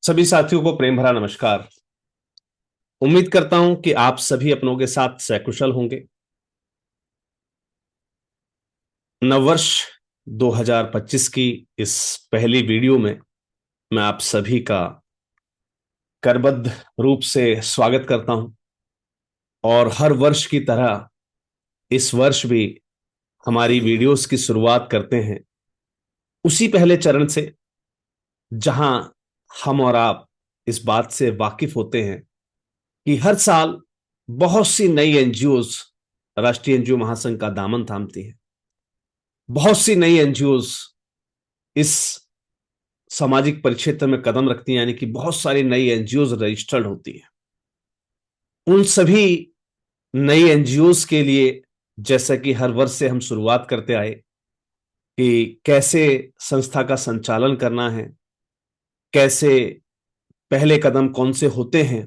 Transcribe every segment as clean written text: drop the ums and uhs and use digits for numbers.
सभी साथियों को प्रेम भरा नमस्कार। उम्मीद करता हूं कि आप सभी अपनों के साथ सकुशल होंगे। नववर्ष 2025 की इस पहली वीडियो में मैं आप सभी का करबद्ध रूप से स्वागत करता हूं और हर वर्ष की तरह इस वर्ष भी हमारी वीडियोस की शुरुआत करते हैं उसी पहले चरण से, जहां हम और आप इस बात से वाकिफ होते हैं कि हर साल बहुत सी नई एनजीओज राष्ट्रीय एनजीओ महासंघ का दामन थामती है। बहुत सी नई एनजीओज इस सामाजिक परिक्षेत्र में कदम रखती हैं, यानी कि बहुत सारी नई एनजीओज रजिस्टर्ड होती हैं। उन सभी नई एनजीओज के लिए, जैसा कि हर वर्ष से हम शुरुआत करते आए कि कैसे संस्था का संचालन करना है, कैसे पहले कदम कौन से होते हैं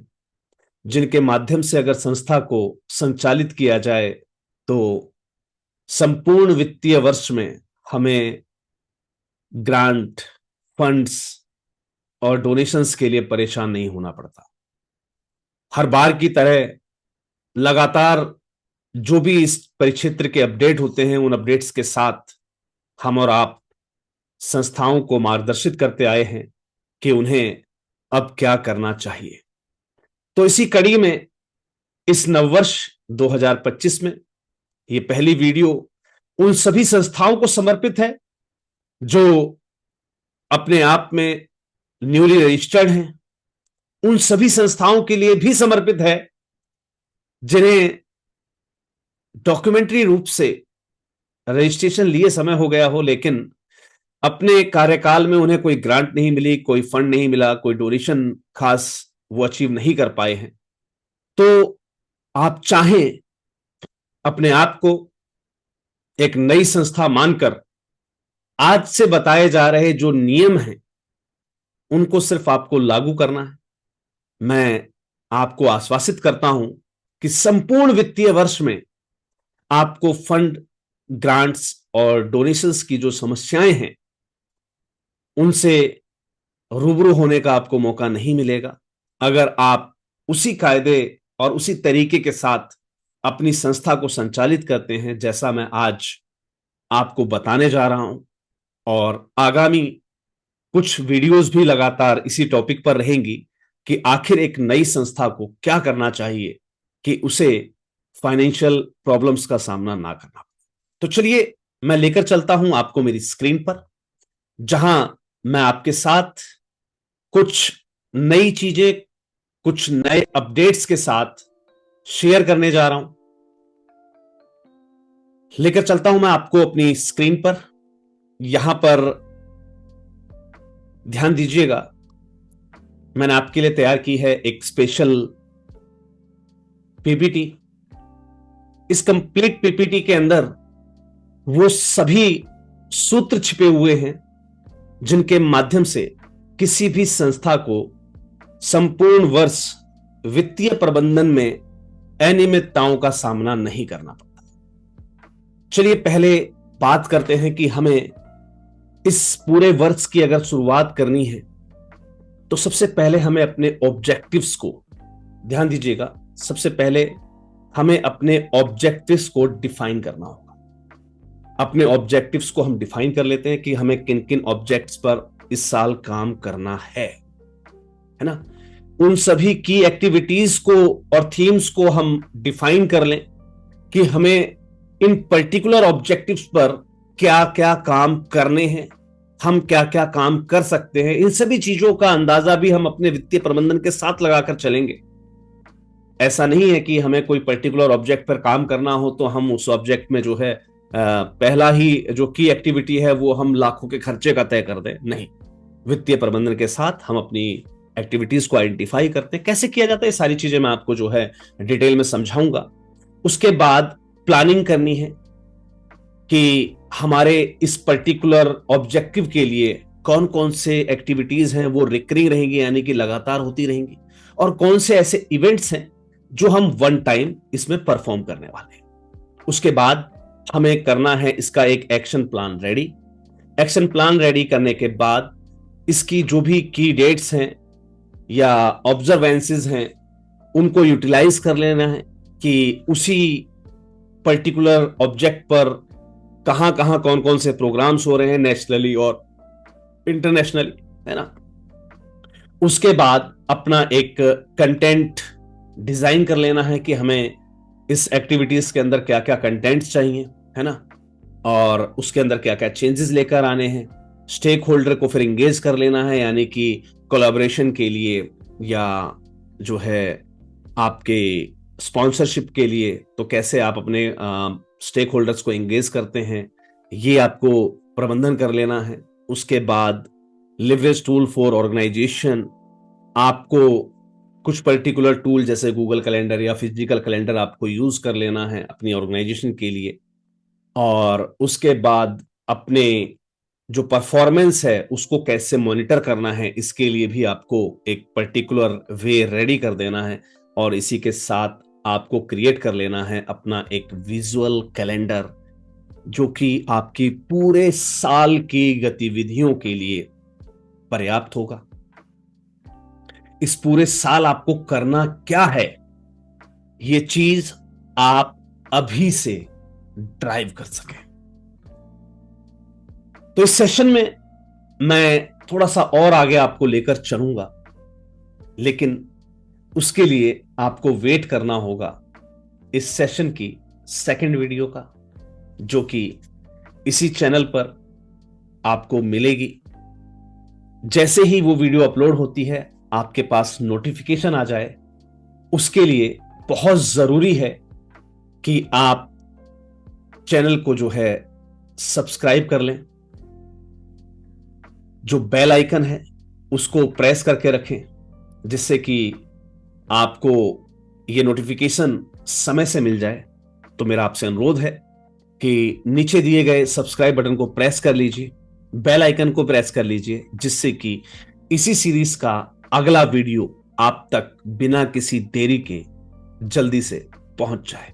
जिनके माध्यम से अगर संस्था को संचालित किया जाए तो संपूर्ण वित्तीय वर्ष में हमें ग्रांट, फंड्स और डोनेशंस के लिए परेशान नहीं होना पड़ता। हर बार की तरह लगातार जो भी इस परिक्षेत्र के अपडेट होते हैं, उन अपडेट्स के साथ हम और आप संस्थाओं को मार्गदर्शित करते आए हैं कि उन्हें अब क्या करना चाहिए। तो इसी कड़ी में इस नववर्ष 2025 में ये पहली वीडियो उन सभी संस्थाओं को समर्पित है जो अपने आप में न्यूली रजिस्टर्ड हैं। उन सभी संस्थाओं के लिए भी समर्पित है जिन्हें डॉक्यूमेंट्री रूप से रजिस्ट्रेशन लिए समय हो गया हो, लेकिन अपने कार्यकाल में उन्हें कोई ग्रांट नहीं मिली, कोई फंड नहीं मिला, कोई डोनेशन खास वो अचीव नहीं कर पाए हैं। तो आप चाहें अपने आप को एक नई संस्था मानकर आज से बताए जा रहे जो नियम हैं उनको सिर्फ आपको लागू करना है। मैं आपको आश्वासित करता हूं कि संपूर्ण वित्तीय वर्ष में आपको फंड, ग्रांट्स और डोनेशंस की जो समस्याएं हैं उनसे रूबरू होने का आपको मौका नहीं मिलेगा अगर आप उसी कायदे और उसी तरीके के साथ अपनी संस्था को संचालित करते हैं जैसा मैं आज आपको बताने जा रहा हूं। और आगामी कुछ वीडियोस भी लगातार इसी टॉपिक पर रहेंगी कि आखिर एक नई संस्था को क्या करना चाहिए कि उसे फाइनेंशियल प्रॉब्लम्स का सामना ना करना पड़े। तो चलिए मैं लेकर चलता हूं आपको मेरी स्क्रीन पर, जहां मैं आपके साथ कुछ नई चीजें, कुछ नए अपडेट्स के साथ शेयर करने जा रहा हूं। लेकर चलता हूं मैं आपको अपनी स्क्रीन पर। यहां पर ध्यान दीजिएगा, मैंने आपके लिए तैयार की है एक स्पेशल पीपीटी। इस कंप्लीट पीपीटी के अंदर वो सभी सूत्र छिपे हुए हैं जिनके माध्यम से किसी भी संस्था को संपूर्ण वर्ष वित्तीय प्रबंधन में अनियमितताओं का सामना नहीं करना पड़ता। चलिए पहले बात करते हैं कि हमें इस पूरे वर्ष की अगर शुरुआत करनी है तो सबसे पहले हमें अपने ऑब्जेक्टिव्स को, ध्यान दीजिएगा, सबसे पहले हमें अपने ऑब्जेक्टिव्स को डिफाइन करना होगा। अपने ऑब्जेक्टिव्स को हम डिफाइन कर लेते हैं कि हमें किन किन ऑब्जेक्ट्स पर इस साल काम करना है ना। उन सभी की एक्टिविटीज को और थीम्स को हम डिफाइन कर लें कि हमें इन पर्टिकुलर ऑब्जेक्टिव्स पर क्या क्या काम करने हैं, हम क्या क्या काम कर सकते हैं। इन सभी चीजों का अंदाजा भी हम अपने वित्तीय प्रबंधन के साथ लगाकर चलेंगे। ऐसा नहीं है कि हमें कोई पर्टिकुलर ऑब्जेक्ट पर काम करना हो तो हम उस ऑब्जेक्ट में जो है पहला ही जो की एक्टिविटी है वो हम लाखों के खर्चे का तय कर दें। नहीं, वित्तीय प्रबंधन के साथ हम अपनी एक्टिविटीज को आइडेंटिफाई करते हैं। कैसे किया जाता है, सारी चीजें मैं आपको जो है डिटेल में समझाऊंगा। उसके बाद प्लानिंग करनी है कि हमारे इस पर्टिकुलर ऑब्जेक्टिव के लिए कौन कौन से एक्टिविटीज हैं वो रिकरिंग रहेंगी, यानी कि लगातार होती रहेंगी, और कौन से ऐसे इवेंट्स हैं जो हम वन टाइम इसमें परफॉर्म करने वाले हैं। उसके बाद हमें करना है इसका एक action plan ready. Action plan ready करने के बाद इसकी जो भी की डेट्स हैं या ऑब्जर्वेंसेस हैं उनको यूटिलाइज कर लेना है कि उसी पर्टिकुलर ऑब्जेक्ट पर कहां कहां कौन कौन से प्रोग्राम्स हो रहे हैं नेशनली और इंटरनेशनली, है ना। उसके बाद अपना एक कंटेंट डिजाइन कर लेना है कि हमें इस एक्टिविटीज के अंदर क्या क्या कंटेंट्स चाहिए, है ना, और उसके अंदर क्या क्या चेंजेस लेकर आने हैं। स्टेक होल्डर को फिर इंगेज कर लेना है, यानी कि कोलैबोरेशन के लिए या जो है आपके स्पॉन्सरशिप के लिए, तो कैसे आप अपने स्टेक होल्डर्स को एंगेज करते हैं, ये आपको प्रबंधन कर लेना है। उसके बाद लिवरेज टूल फॉर ऑर्गेनाइजेशन, आपको कुछ पर्टिकुलर टूल जैसे गूगल कैलेंडर या फिजिकल कैलेंडर आपको यूज कर लेना है अपनी ऑर्गेनाइजेशन के लिए। और उसके बाद अपने जो परफॉर्मेंस है उसको कैसे मॉनिटर करना है, इसके लिए भी आपको एक पर्टिकुलर वे रेडी कर देना है। और इसी के साथ आपको क्रिएट कर लेना है अपना एक विजुअल कैलेंडर, जो कि आपकी पूरे साल की गतिविधियों के लिए पर्याप्त होगा। इस पूरे साल आपको करना क्या है, ये चीज आप अभी से ड्राइव कर सकें। तो इस सेशन में मैं थोड़ा सा और आगे आपको लेकर चलूंगा, लेकिन उसके लिए आपको वेट करना होगा इस सेशन की सेकंड वीडियो का, जो कि इसी चैनल पर आपको मिलेगी। जैसे ही वो वीडियो अपलोड होती है आपके पास नोटिफिकेशन आ जाए, उसके लिए बहुत जरूरी है कि आप चैनल को जो है सब्सक्राइब कर लें, जो बेल आइकन है उसको प्रेस करके रखें, जिससे कि आपको ये नोटिफिकेशन समय से मिल जाए। तो मेरा आपसे अनुरोध है कि नीचे दिए गए सब्सक्राइब बटन को प्रेस कर लीजिए, बेल आइकन को प्रेस कर लीजिए, जिससे कि इसी सीरीज का अगला वीडियो आप तक बिना किसी देरी के जल्दी से पहुंच जाए।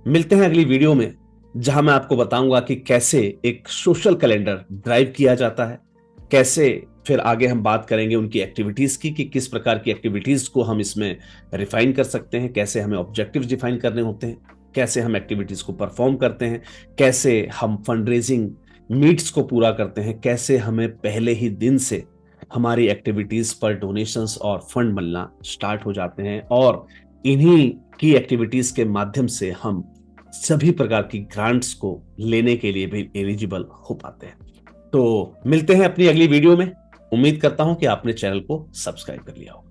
मिलते हैं अगली वीडियो में, जहां मैं आपको बताऊंगा कि कैसे एक सोशल कैलेंडर ड्राइव किया जाता है, कैसे फिर आगे हम बात करेंगे उनकी एक्टिविटीज की, कि किस प्रकार की एक्टिविटीज को हम इसमें रिफाइन कर सकते हैं, कैसे हमें ऑब्जेक्टिव्स डिफाइन करने होते हैं, कैसे हम एक्टिविटीज को परफॉर्म करते हैं, कैसे हम फंड रेजिंग मीट्स को पूरा करते हैं, कैसे हमें पहले ही दिन से हमारी एक्टिविटीज पर डोनेशंस और फंड मिलना स्टार्ट हो जाते हैं, और इन्हीं की एक्टिविटीज के माध्यम से हम सभी प्रकार की ग्रांट्स को लेने के लिए भी एलिजिबल हो पाते हैं। तो मिलते हैं अपनी अगली वीडियो में। उम्मीद करता हूं कि आपने चैनल को सब्सक्राइब कर लिया हो।